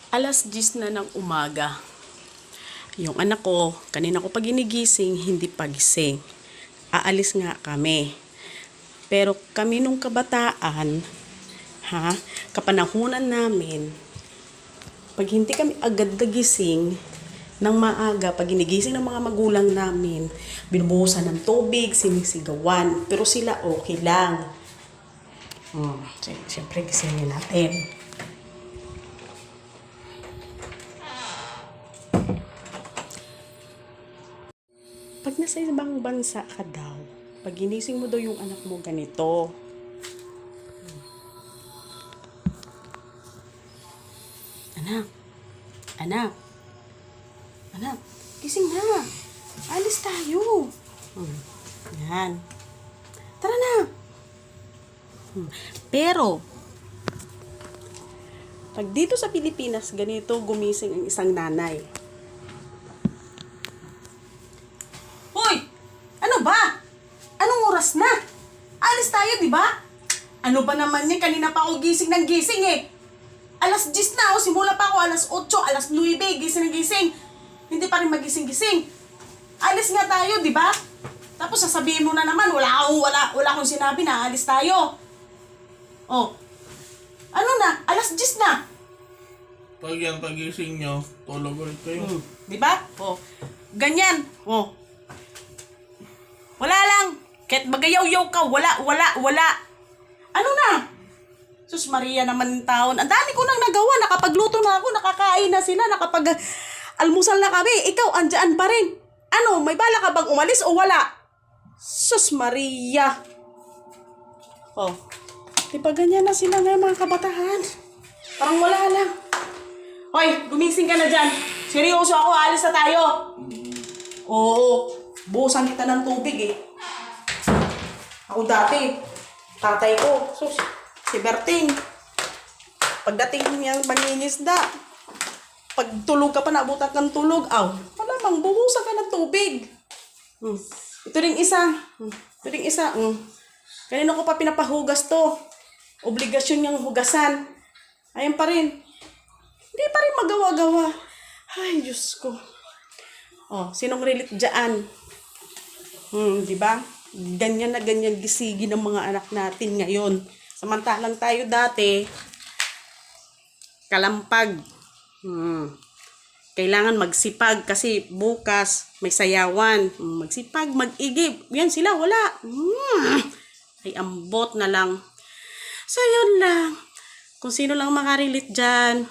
10:00 na ng umaga. Yung anak ko, kanina ko pa ginigising, hindi pa gising. Aalis nga kami. Pero kami nung kabataan, kapanahunan namin, pag hindi kami agad nagising ng maaga, pag ginigising ng mga magulang namin, binubuhusan ng tubig, sinisigawan. Pero sila okay lang. Siyempre gisingin natin. Pag nasa ibang bansa ka daw, pag ginising mo daw yung anak mo ganito. Anak, anak, anak, gising na. Alis tayo. Yan. Tara na. Pero, pag dito sa Pilipinas, ganito gumising ang isang nanay. Oras na. Alis tayo, di ba? Ano ba naman yan? Kanina pa ako gising ng gising eh. 10:00 na. Simula pa ako 8:00, 9:00, gising ng gising. Hindi pa rin magising-gising. Alis nga tayo, di ba? Tapos sasabihin mo na naman, wala akong sinabi na alis tayo. Oh. Ano na? 10:00 na. Pag yan pagising nyo, tulog ulit kayo. Di ba? Oh. Ganyan. Oh. Wala lang. Kahit magayaw-yaw ka, wala. Ano na? Sus Maria naman taon. Ang dami ko nang nagawa. Nakapagluto na ako, nakakain na sila, nakapag-almusal na kami. Ikaw, andyan pa rin. Ano, may bala ka bang umalis o wala? Sus Maria. Oh. Di ba ganyan na sila ngayon mga kabataan? Parang wala lang. Hoy, gumising ka na dyan. Seryoso ako, alis na tayo. Oo, buhusan kita ng tubig eh. Ako dati, tatay ko, si Berting. Pagdating niyang mangingisda, pag tulog ka pa, naabutan kang tulog, malamang buhusan ka ng tubig. Ito ring isa. Kanina ko pa pinapahugas to. Obligasyon niyang hugasan. Ayan pa rin. Hindi pa rin magawa-gawa. Ay, Diyos ko. Sinong relate dyan? Di ba? Ganyan na ganyan gisigi ng mga anak natin ngayon. Samantalang tayo dati, kalampag. Kailangan magsipag kasi bukas may sayawan. Magsipag, mag-igib. Yan sila, wala. Ay, ambot na lang. So, yun lang. Kung sino lang makarelate dyan,